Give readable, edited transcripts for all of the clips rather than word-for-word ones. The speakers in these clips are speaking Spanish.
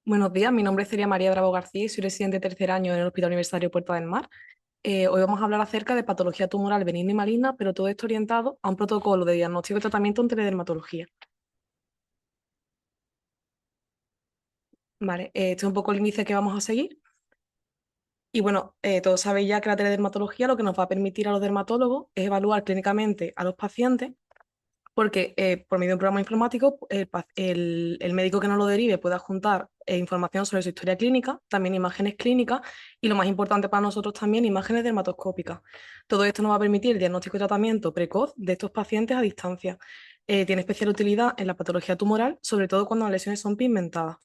Buenos días, mi nombre sería María Bravo García y soy residente de tercer año en el Hospital Universitario Puerta del Mar. Hoy vamos a hablar acerca de patología tumoral benigna y maligna, pero todo esto orientado a un protocolo de diagnóstico y tratamiento en teledermatología. Vale, este es un poco el índice que vamos a seguir. Y bueno, todos sabéis ya que la teledermatología lo que nos va a permitir a los dermatólogos es evaluar clínicamente a los pacientes porque por medio de un programa informático el médico que nos lo derive pueda juntar información sobre su historia clínica, también imágenes clínicas y lo más importante para nosotros también, imágenes dermatoscópicas. Todo esto nos va a permitir el diagnóstico y tratamiento precoz de estos pacientes a distancia. Tiene especial utilidad en la patología tumoral, sobre todo cuando las lesiones son pigmentadas.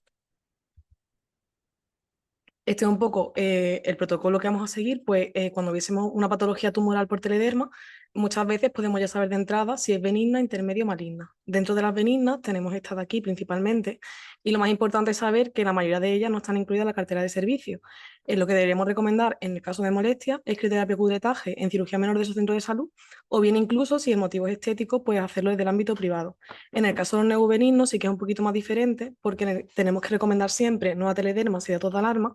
Este es un poco el protocolo que vamos a seguir, pues cuando viésemos una patología tumoral por telederma, muchas veces podemos ya saber de entrada si es benigna, intermedia o maligna. Dentro de las benignas tenemos estas de aquí principalmente, y lo más importante es saber que la mayoría de ellas no están incluidas en la cartera de servicios. Lo que deberíamos recomendar en el caso de molestia es crioterapia curetaje en cirugía menor de esos centros de salud, o bien incluso si el motivo es estético, pues hacerlo desde el ámbito privado. En el caso de los neurobenignos sí que es un poquito más diferente, porque tenemos que recomendar siempre nueva teledermas y datos de alarma,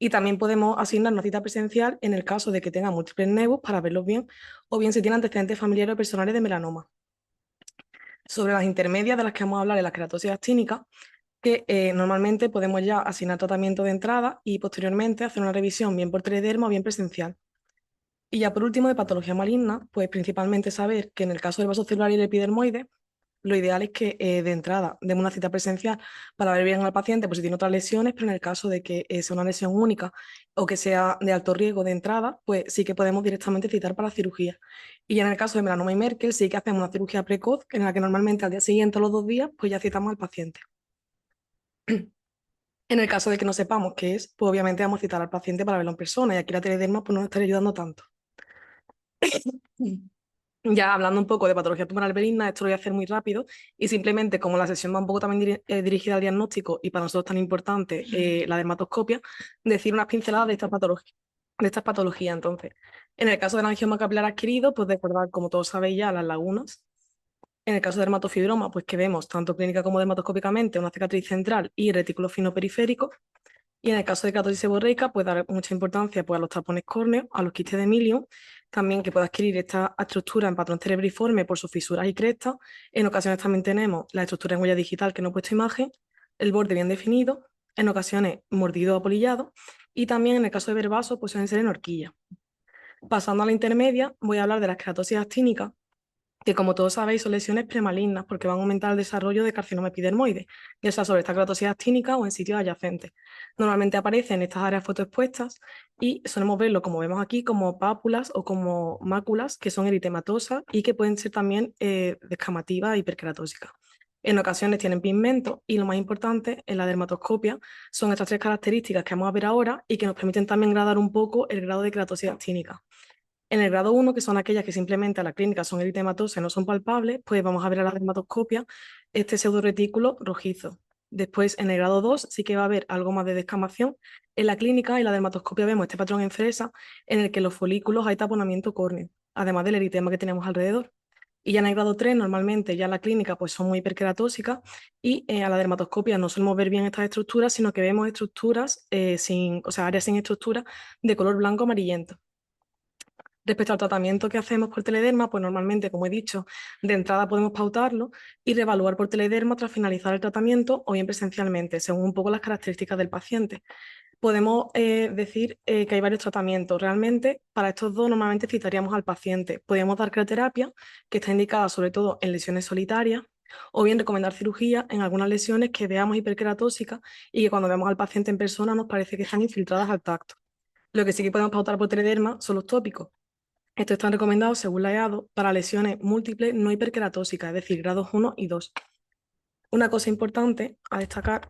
y también podemos asignar una cita presencial en el caso de que tenga múltiples nevos para verlos bien, o bien si tiene antecedentes familiares o personales de melanoma. Sobre las intermedias de las que vamos a hablar en la queratosis actínica, que normalmente podemos ya asignar tratamiento de entrada y posteriormente hacer una revisión bien por telederma o bien presencial. Y ya por último, de patología maligna, pues principalmente saber que en el caso del vaso celular y el epidermoide, lo ideal es que de entrada demos una cita presencial para ver bien al paciente por si tiene otras lesiones, pero en el caso de que sea una lesión única o que sea de alto riesgo de entrada, pues sí que podemos directamente citar para cirugía. Y ya en el caso de melanoma y Merkel sí que hacemos una cirugía precoz en la que normalmente al día siguiente o los 2 días pues ya citamos al paciente. En el caso de que no sepamos qué es, pues obviamente vamos a citar al paciente para verlo en persona y aquí la telederma pues no nos estaría ayudando tanto. Ya hablando un poco de patología tumoral benigna, esto lo voy a hacer muy rápido y simplemente como la sesión va un poco también dirigida al diagnóstico y para nosotros tan importante la dermatoscopia, decir unas pinceladas de estas patologías. Entonces, en el caso del angioma capilar adquirido, pues recordar, como todos sabéis ya, las lagunas. En el caso de dermatofibroma, pues que vemos tanto clínica como dermatoscópicamente una cicatriz central y retículo fino periférico. Y en el caso de keratosis seborreica, pues dar mucha importancia pues, a los tapones córneos, a los quistes de Milium, también que puede adquirir esta estructura en patrón cerebriforme por sus fisuras y crestas. En ocasiones también tenemos la estructura en huella digital que no he puesto imagen, el borde bien definido, en ocasiones mordido o apolillado, y también en el caso de verbaso, pues suelen ser en horquilla. Pasando a la intermedia, voy a hablar de las keratosis actínicas, que como todos sabéis son lesiones premalignas porque van a aumentar el desarrollo de carcinoma epidermoide, ya sea sobre esta keratosis actínica o en sitios adyacentes. Normalmente aparecen en estas áreas fotoexpuestas y solemos verlo, como vemos aquí, como pápulas o como máculas que son eritematosas y que pueden ser también descamativas e hiperqueratósicas. En ocasiones tienen pigmento y lo más importante en la dermatoscopia son estas tres características que vamos a ver ahora y que nos permiten también gradar un poco el grado de keratosis actínica. En el grado 1, que son aquellas que simplemente a la clínica son eritematosas y no son palpables, pues vamos a ver a la dermatoscopia este pseudoretículo rojizo. Después, en el grado 2, sí que va a haber algo más de descamación. En la clínica y la dermatoscopia vemos este patrón en fresa en el que en los folículos hay taponamiento córneo, además del eritema que tenemos alrededor. Y ya en el grado 3, normalmente ya en la clínica pues son muy hiperqueratósicas y a la dermatoscopia no solemos ver bien estas estructuras, sino que vemos estructuras sin, o sea, áreas sin estructura de color blanco amarillento. Respecto al tratamiento que hacemos por telederma, pues normalmente, como he dicho, de entrada podemos pautarlo y reevaluar por telederma tras finalizar el tratamiento o bien presencialmente, según un poco las características del paciente. Podemos decir que hay varios tratamientos. Realmente, para estos dos, normalmente citaríamos al paciente. Podríamos dar crioterapia, que está indicada sobre todo en lesiones solitarias, o bien recomendar cirugía en algunas lesiones que veamos hiperqueratósicas y que cuando vemos al paciente en persona nos parece que están infiltradas al tacto. Lo que sí que podemos pautar por telederma son los tópicos. Estos están recomendados, según la EADO, para lesiones múltiples no hiperqueratósicas, es decir, grados 1 y 2. Una cosa importante a destacar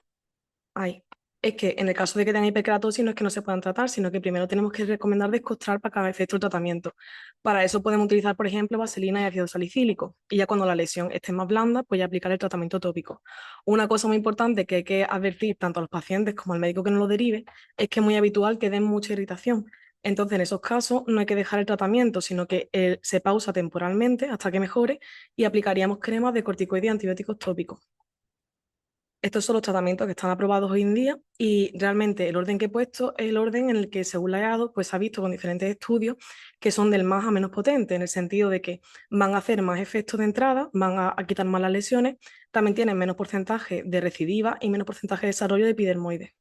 ahí es que en el caso de que tengan hiperkeratosis no es que no se puedan tratar, sino que primero tenemos que recomendar descostrar para que haga efecto el tratamiento. Para eso podemos utilizar, por ejemplo, vaselina y ácido salicílico. Y ya cuando la lesión esté más blanda, pues ya aplicar el tratamiento tópico. Una cosa muy importante que hay que advertir tanto a los pacientes como al médico que nos lo derive es que es muy habitual que den mucha irritación. Entonces, en esos casos no hay que dejar el tratamiento, sino que se pausa temporalmente hasta que mejore y aplicaríamos cremas de corticoides y antibióticos tópicos. Estos son los tratamientos que están aprobados hoy en día y realmente el orden que he puesto es el orden en el que, según la EADO, pues se ha visto con diferentes estudios que son del más a menos potente, en el sentido de que van a hacer más efectos de entrada, van a quitar más las lesiones, también tienen menos porcentaje de recidiva y menos porcentaje de desarrollo de epidermoides.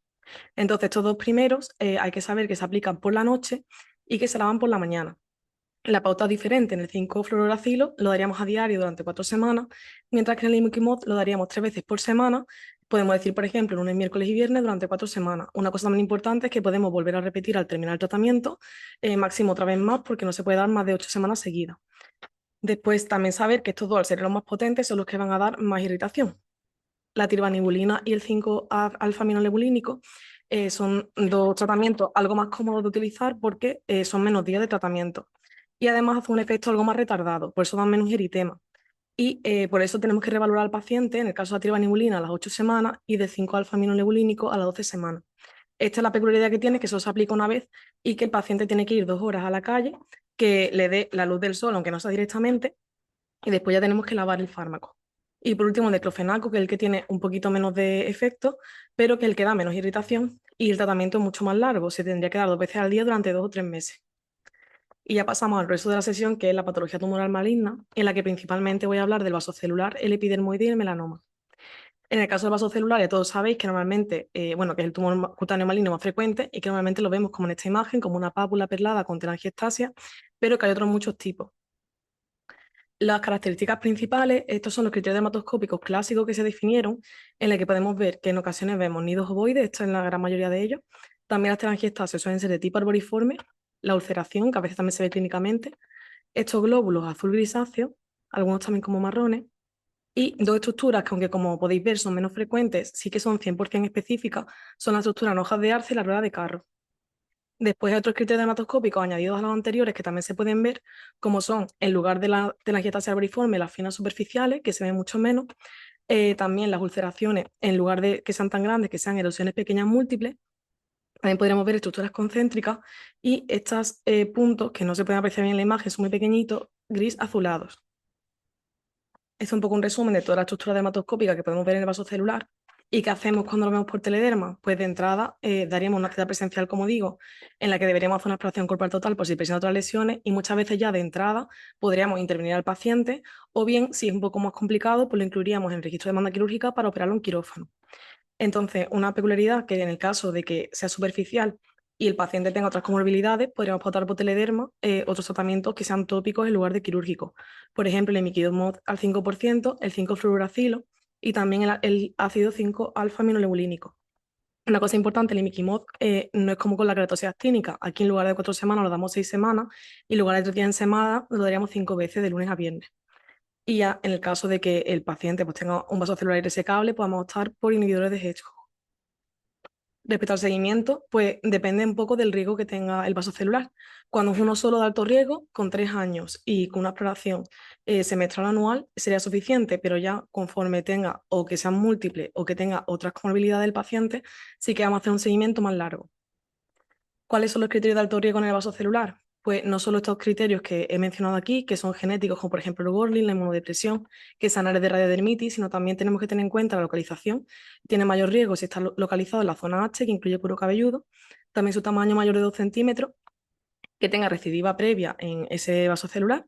Entonces, estos dos primeros hay que saber que se aplican por la noche y que se lavan por la mañana. La pauta es diferente. En el 5-fluororacilo lo daríamos a diario durante 4 semanas, mientras que en el imiquimod lo daríamos 3 veces por semana. Podemos decir, por ejemplo, lunes, miércoles y viernes durante 4 semanas. Una cosa muy importante es que podemos volver a repetir al terminar el tratamiento, máximo otra vez más, porque no se puede dar más de 8 semanas seguidas. Después, también saber que estos dos, al ser los más potentes, son los que van a dar más irritación. La tirbanibulina y el 5-alfa-aminolebulínico son dos tratamientos algo más cómodos de utilizar porque son menos días de tratamiento y además hacen un efecto algo más retardado, por eso dan menos eritema. Y por eso tenemos que revalorar al paciente, en el caso de la tirbanibulina, a las 8 semanas y del 5-alfa-aminolebulínico a las 12 semanas. Esta es la peculiaridad que tiene, que solo se aplica una vez y que el paciente tiene que ir 2 horas a la calle, que le dé la luz del sol, aunque no sea directamente, y después ya tenemos que lavar el fármaco. Y por último, el diclofenaco, que es el que tiene un poquito menos de efecto, pero que es el que da menos irritación y el tratamiento es mucho más largo. Se tendría que dar 2 veces al día durante 2 o 3 meses. Y ya pasamos al resto de la sesión, que es la patología tumoral maligna, en la que principalmente voy a hablar del vasocelular, el epidermoide y el melanoma. En el caso del vasocelular, ya todos sabéis que normalmente, bueno, que es el tumor cutáneo maligno más frecuente y que normalmente lo vemos como en esta imagen, como una pápula perlada con telangiectasia, pero que hay otros muchos tipos. Las características principales, estos son los criterios dermatoscópicos clásicos que se definieron, en los que podemos ver que en ocasiones vemos nidos ovoides, esto en la gran mayoría de ellos. También las telangiectasias suelen ser de tipo arboriforme, la ulceración, que a veces también se ve clínicamente, estos glóbulos azul grisáceos, algunos también como marrones, y dos estructuras que, aunque como podéis ver son menos frecuentes, sí que son 100% específicas, son la estructura en hojas de arce y la rueda de carro. Después hay otros criterios dermatoscópicos añadidos a los anteriores que también se pueden ver, como son, en lugar de la telangiectasia arboriforme, las finas superficiales, que se ven mucho menos, también las ulceraciones, en lugar de que sean tan grandes, que sean erosiones pequeñas múltiples, también podríamos ver estructuras concéntricas y estos puntos, que no se pueden apreciar bien en la imagen, son muy pequeñitos, gris azulados. Es un poco un resumen de toda la estructura dermatoscópica que podemos ver en el vaso celular. ¿Y qué hacemos cuando lo vemos por telederma? Pues de entrada daríamos una cita presencial, como digo, en la que deberíamos hacer una exploración corporal total por si presentan otras lesiones y muchas veces ya de entrada podríamos intervenir al paciente o bien, si es un poco más complicado, pues lo incluiríamos en el registro de demanda quirúrgica para operarlo en quirófano. Entonces, una peculiaridad que en el caso de que sea superficial y el paciente tenga otras comorbilidades, podríamos pautar por telederma otros tratamientos que sean tópicos en lugar de quirúrgicos. Por ejemplo, el imiquimod al 5%, el 5-fluoracilo y también el ácido 5-alfa-aminolebulínico. Una cosa importante, el imiquimod no es como con la queratosis actínica. Aquí en lugar de 4 semanas lo damos 6 semanas y en lugar de 3 días en semana lo daríamos 5 veces de lunes a viernes. Y ya en el caso de que el paciente pues, tenga un vaso celular irresecable, podemos optar por inhibidores de Hedgehog. Respecto al seguimiento, pues depende un poco del riesgo que tenga el vaso celular. Cuando es uno solo de alto riesgo, con 3 años y con una exploración semestral anual, sería suficiente, pero ya conforme tenga o que sean múltiples o que tenga otras comorbilidades del paciente, sí que vamos a hacer un seguimiento más largo. ¿Cuáles son los criterios de alto riesgo en el vaso celular? Pues no solo estos criterios que he mencionado aquí, que son genéticos, como por ejemplo el Gorlin, la inmunodepresión, que son áreas de radiodermitis, sino también tenemos que tener en cuenta la localización. Tiene mayor riesgo si está localizado en la zona H, que incluye cuero cabelludo, también su tamaño mayor de 2 centímetros, que tenga recidiva previa en ese vaso celular,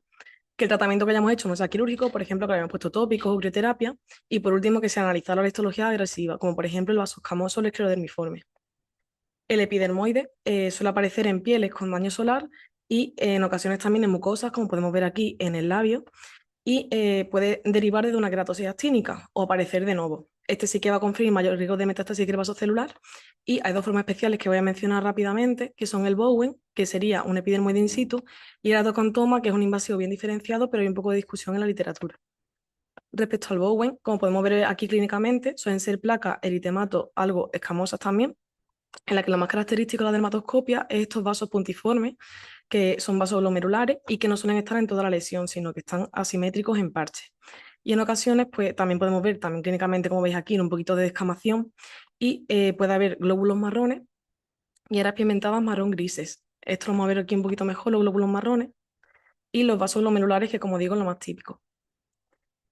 que el tratamiento que hayamos hecho no sea quirúrgico, por ejemplo, que hayamos puesto tópicos o crioterapia, y por último, que se analizara la histología agresiva, como por ejemplo el vaso escamoso o el esclerodermiforme. El epidermoide suele aparecer en pieles con daño solar y en ocasiones también en mucosas, como podemos ver aquí en el labio, y puede derivar de una queratosis actínica o aparecer de nuevo. Este sí que va a conferir mayor riesgo de metástasis celular y hay dos formas especiales que voy a mencionar rápidamente, que son el Bowen, que sería un epidermoide in situ, y el adocantoma, que es un invasivo bien diferenciado, pero hay un poco de discusión en la literatura. Respecto al Bowen, como podemos ver aquí clínicamente, suelen ser placas eritemato algo escamosas también, en la que lo más característico de la dermatoscopia es estos vasos puntiformes, que son vasos glomerulares y que no suelen estar en toda la lesión, sino que están asimétricos en parches. Y en ocasiones, pues también podemos ver, también clínicamente, como veis aquí, un poquito de descamación y puede haber glóbulos marrones y áreas pigmentadas marrón grises. Esto lo vamos a ver aquí un poquito mejor, los glóbulos marrones y los vasos glomerulares, que como digo, es lo más típico.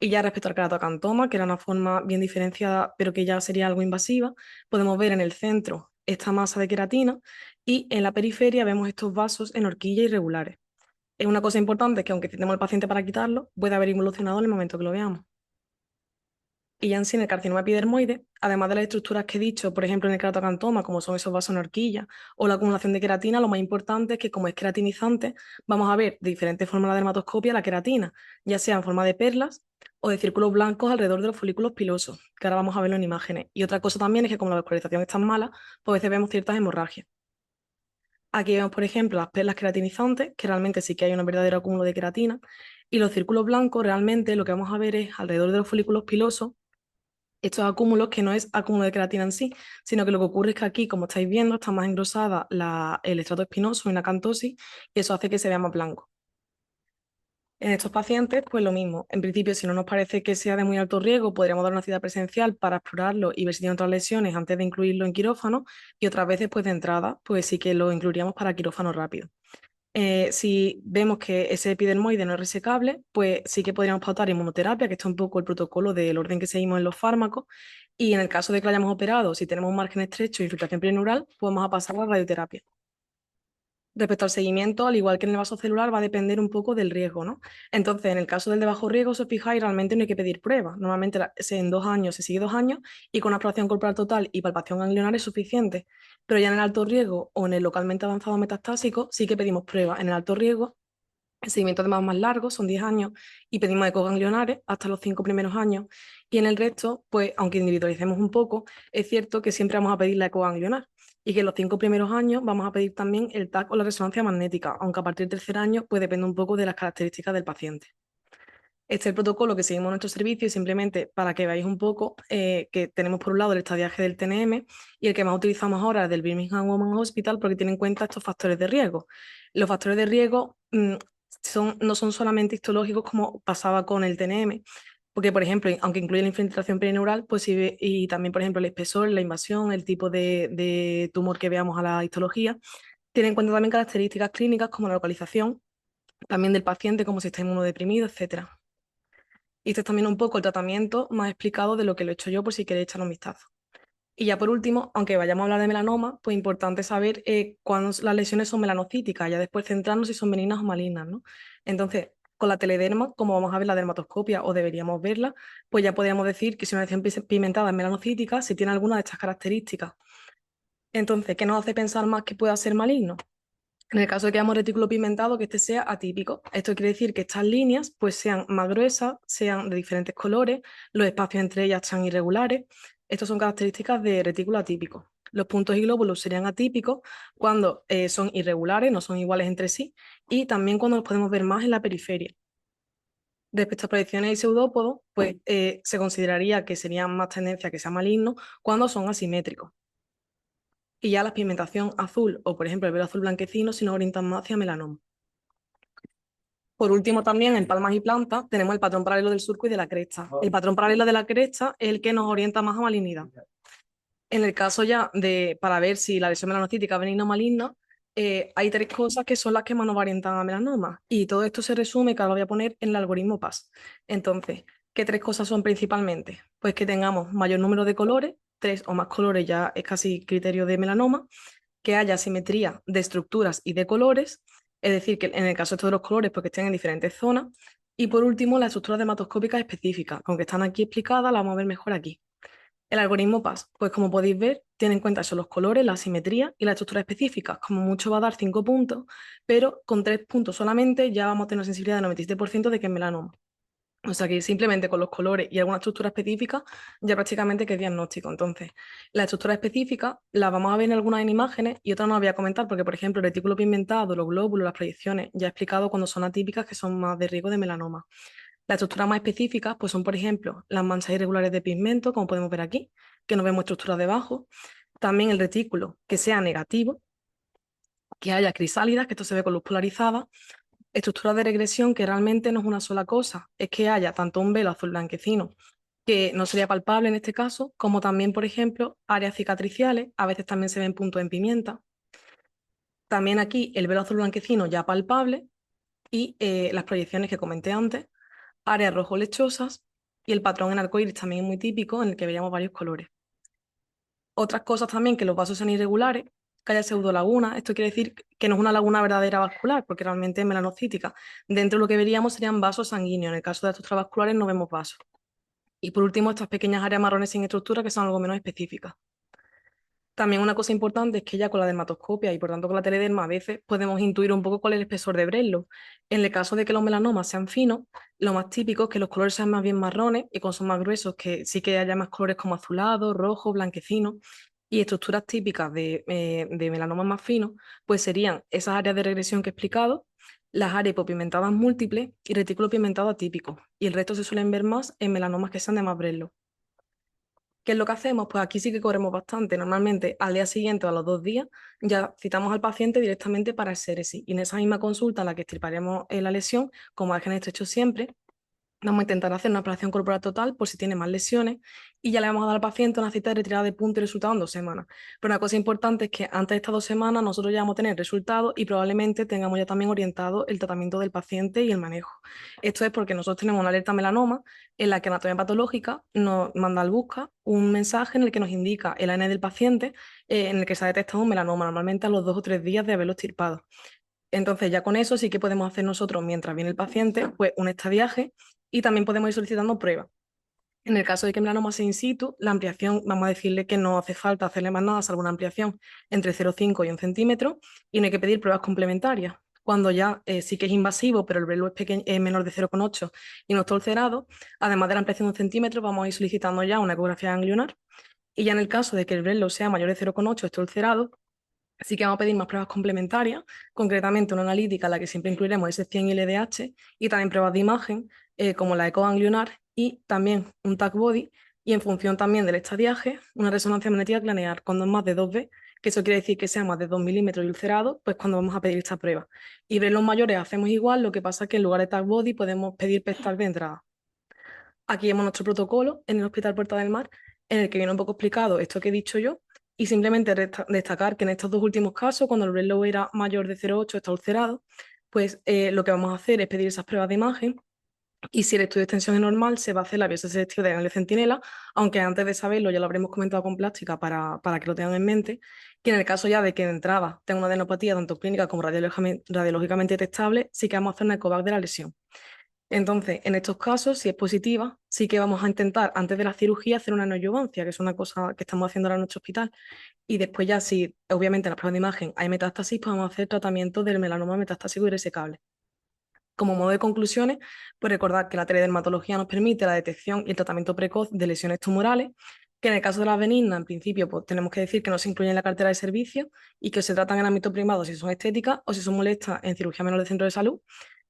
Y ya respecto al queratocantoma, que era una forma bien diferenciada, pero que ya sería algo invasiva, podemos ver en el centro esta masa de queratina y en la periferia vemos estos vasos en horquilla irregulares. Es una cosa importante que aunque tenemos al paciente para quitarlo, puede haber involucionado en el momento que lo veamos. Y ya en sí, en el carcinoma epidermoide, además de las estructuras que he dicho, por ejemplo, en el queratocantoma, como son esos vasos en horquilla o la acumulación de queratina, lo más importante es que como es queratinizante, vamos a ver de diferentes formas de la dermatoscopia la queratina, ya sea en forma de perlas o de círculos blancos alrededor de los folículos pilosos, que ahora vamos a verlo en imágenes. Y otra cosa también es que como la vascularización es tan mala, pues a veces vemos ciertas hemorragias. Aquí vemos, por ejemplo, las perlas queratinizantes, que realmente sí que hay un verdadero acúmulo de queratina, y los círculos blancos realmente lo que vamos a ver es alrededor de los folículos pilosos estos acúmulos que no es acúmulo de queratina en sí, sino que lo que ocurre es que aquí, como estáis viendo, está más engrosada el estrato espinoso y una acantosis, y eso hace que se vea más blanco. En estos pacientes, pues lo mismo. En principio, si no nos parece que sea de muy alto riesgo, podríamos dar una cita presencial para explorarlo y ver si tiene otras lesiones antes de incluirlo en quirófano, y otras veces, pues de entrada, pues sí que lo incluiríamos para quirófano rápido. Si vemos que ese epidermoide no es resecable, pues sí que podríamos pautar inmunoterapia, que está un poco el protocolo del orden que seguimos en los fármacos. Y en el caso de que lo hayamos operado, si tenemos un margen estrecho y infiltración perineural, pues vamos a pasar a la radioterapia. Respecto al seguimiento, al igual que en el vaso celular, va a depender un poco del riesgo, ¿no? Entonces, en el caso del de bajo riesgo, si os fijáis, realmente no hay que pedir pruebas. Normalmente en 2 años se sigue 2 años y con una exploración corporal total y palpación ganglionar es suficiente. Pero ya en el alto riesgo o en el localmente avanzado metastásico, sí que pedimos pruebas. En el alto riesgo, el seguimiento además más largo, son 10 años, y pedimos ecoganglionares hasta los 5 primeros años. Y en el resto, pues aunque individualicemos un poco, es cierto que siempre vamos a pedir la ecoganglionar. Y que en los 5 primeros años vamos a pedir también el TAC o la resonancia magnética, aunque a partir del tercer año pues depende un poco de las características del paciente. Este es el protocolo que seguimos en nuestro servicio y simplemente para que veáis un poco que tenemos por un lado el estadiaje del TNM y el que más utilizamos ahora es del Birmingham Women's Hospital porque tiene en cuenta estos factores de riesgo. Los factores de riesgo no son solamente histológicos como pasaba con el TNM, porque por ejemplo, aunque incluye la infiltración perineural, pues y también por ejemplo el espesor, la invasión, el tipo de tumor que veamos a la histología, tiene en cuenta también características clínicas como la localización, también del paciente, como si está inmunodeprimido, etcétera. Y este es también un poco el tratamiento más explicado de lo que lo he hecho yo por si queréis echar un vistazo. Y ya por último, aunque vayamos a hablar de melanoma, pues importante saber cuándo las lesiones son melanocíticas, ya después centrarnos si son benignas o malignas, ¿no? Entonces, con la telederma, como vamos a ver la dermatoscopia o deberíamos verla, pues ya podríamos decir que si una lesión pigmentada es melanocítica, si tiene alguna de estas características. Entonces, ¿qué nos hace pensar más que pueda ser maligno? En el caso de que hayamos retículo pigmentado, que este sea atípico. Esto quiere decir que estas líneas pues, sean más gruesas, sean de diferentes colores, los espacios entre ellas sean irregulares. Estas son características de retículo atípico. Los puntos y glóbulos serían atípicos cuando son irregulares, no son iguales entre sí, y también cuando los podemos ver más en la periferia. Respecto a proyecciones y pseudópodos, pues se consideraría que serían más tendencia a que sea maligno cuando son asimétricos. Y ya la pigmentación azul o, por ejemplo, el velo azul blanquecino si nos orientan más hacia melanoma. Por último, también en palmas y plantas tenemos el patrón paralelo del surco y de la cresta. El patrón paralelo de la cresta es el que nos orienta más a malignidad. En el caso ya para ver si la lesión melanocítica es benigna o maligna, hay 3 cosas que son las que más nos orientan a melanoma. Y todo esto se resume, que ahora lo voy a poner en el algoritmo PAS. Entonces, ¿qué 3 cosas son principalmente? Pues que tengamos mayor número de colores, 3 o más colores ya es casi criterio de melanoma, que haya simetría de estructuras y de colores, es decir, que en el caso de estos de los colores, pues que estén en diferentes zonas. Y por último, las estructuras dermatoscópicas específicas, aunque están aquí explicadas, las vamos a ver mejor aquí. El algoritmo PAS, pues como podéis ver, tiene en cuenta eso, los colores, la simetría y las estructuras específicas. Como mucho va a dar 5 puntos, pero con 3 puntos solamente ya vamos a tener una sensibilidad del 97% de que es melanoma. O sea que simplemente con los colores y alguna estructura específica ya prácticamente que es diagnóstico. Entonces, la estructura específica la vamos a ver en algunas en imágenes y otras no las voy a comentar porque, por ejemplo, el retículo pigmentado, los glóbulos, las proyecciones, ya he explicado cuando son atípicas que son más de riesgo de melanoma. Las estructuras más específicas pues son, por ejemplo, las manchas irregulares de pigmento, como podemos ver aquí, que no vemos estructura debajo. También el retículo que sea negativo, que haya crisálidas, que esto se ve con luz polarizada, estructuras de regresión que realmente no es una sola cosa, es que haya tanto un velo azul blanquecino, que no sería palpable en este caso, como también, por ejemplo, áreas cicatriciales, a veces también se ven puntos en pimienta. También aquí el velo azul blanquecino ya palpable y las proyecciones que comenté antes, áreas rojo lechosas y el patrón en arcoíris también es muy típico, en el que veríamos varios colores. Otras cosas también, que los vasos sean irregulares, que haya pseudolaguna. Esto quiere decir que no es una laguna verdadera vascular, porque realmente es melanocítica. Dentro de lo que veríamos serían vasos sanguíneos. En el caso de estos extravasculares no vemos vasos. Y por último, estas pequeñas áreas marrones sin estructura, que son algo menos específicas. También una cosa importante es que ya con la dermatoscopia y por tanto con la telederma a veces podemos intuir un poco cuál es el espesor de Breslow. En el caso de que los melanomas sean finos, lo más típico es que los colores sean más bien marrones y cuando son más gruesos que sí que haya más colores como azulado, rojo, blanquecino. Y estructuras típicas de melanomas más finos, pues serían esas áreas de regresión que he explicado, las áreas hipopigmentadas múltiples y retículo pigmentado atípico. Y el resto se suelen ver más en melanomas que sean de más Breslow. ¿Qué es lo que hacemos? Pues aquí sí que corremos bastante. Normalmente al día siguiente o a los 2 días ya citamos al paciente directamente para el séresis. Y en esa misma consulta en la que extirparemos la lesión, como margen estrecho siempre, vamos a intentar hacer una exploración corporal total por si tiene más lesiones y ya le vamos a dar al paciente una cita de retirada de punto y resultado en 2 semanas. Pero una cosa importante es que antes de estas 2 semanas nosotros ya vamos a tener resultados y probablemente tengamos ya también orientado el tratamiento del paciente y el manejo. Esto es porque nosotros tenemos una alerta melanoma en la que Anatomía Patológica nos manda al busca un mensaje en el que nos indica el ADN del paciente en el que se ha detectado un melanoma, normalmente a los 2 o 3 días de haberlo extirpado. Entonces ya con eso sí que podemos hacer nosotros, mientras viene el paciente, pues un estadiaje y también podemos ir solicitando pruebas. En el caso de que el melanoma sea in situ, la ampliación, vamos a decirle que no hace falta hacerle más nada, salvo una ampliación entre 0,5 y 1 centímetro, y no hay que pedir pruebas complementarias. Cuando ya sí que es invasivo, pero el velo es, es menor de 0,8 y no está ulcerado, además de la ampliación de 1 centímetro, vamos a ir solicitando ya una ecografía ganglionar. Y ya en el caso de que el velo sea mayor de 0,8 esté ulcerado, así que vamos a pedir más pruebas complementarias, concretamente una analítica en la que siempre incluiremos S100 y LDH y también pruebas de imagen como la ecoganglionar y también un TAC body y en función también del estadiaje, una resonancia magnética craneal cuando es más de 2B, que eso quiere decir que sea más de 2 milímetros y ulcerado, pues cuando vamos a pedir esta prueba. Y ver los mayores hacemos igual, lo que pasa es que en lugar de TAC body podemos pedir PET de entrada. Aquí vemos nuestro protocolo en el Hospital Puerta del Mar, en el que viene un poco explicado esto que he dicho yo, y simplemente destacar que en estos dos últimos casos, cuando el Breslow era mayor de 0,8, está ulcerado, pues lo que vamos a hacer es pedir esas pruebas de imagen, y si el estudio de extensión es normal, se va a hacer la biopsia selectiva de ganglio centinela, aunque antes de saberlo ya lo habremos comentado con plástica para que lo tengan en mente, que en el caso ya de que de entrada tenga una adenopatía tanto clínica como radiológicamente detectable, sí que vamos a hacer una ecovac de la lesión. Entonces, en estos casos, si es positiva, sí que vamos a intentar, antes de la cirugía, hacer una neoadjuvancia, que es una cosa que estamos haciendo ahora en nuestro hospital. Y después ya, si obviamente en las pruebas de imagen hay metástasis, pues vamos a hacer tratamiento del melanoma metastásico y resecable. Como modo de conclusiones, pues recordar que la teledermatología nos permite la detección y el tratamiento precoz de lesiones tumorales, que en el caso de las benignas, en principio, pues tenemos que decir que no se incluyen en la cartera de servicios y que se tratan en ámbito privado si son estéticas o si son molestas en cirugía menor de centro de salud,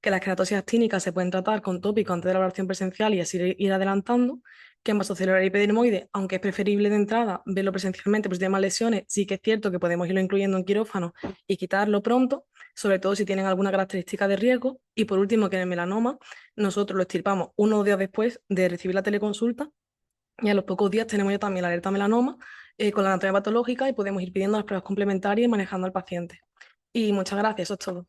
que las queratosis actínicas se pueden tratar con tópico antes de la evaluación presencial y así ir adelantando, que en vasocelular y epidermoide, aunque es preferible de entrada verlo presencialmente, pues si tiene más lesiones, sí que es cierto que podemos irlo incluyendo en quirófano y quitarlo pronto, sobre todo si tienen alguna característica de riesgo. Y por último, que en el melanoma nosotros lo extirpamos unos días después de recibir la teleconsulta y a los pocos días tenemos ya también la alerta melanoma con la anatomía patológica y podemos ir pidiendo las pruebas complementarias y manejando al paciente. Y muchas gracias, eso es todo.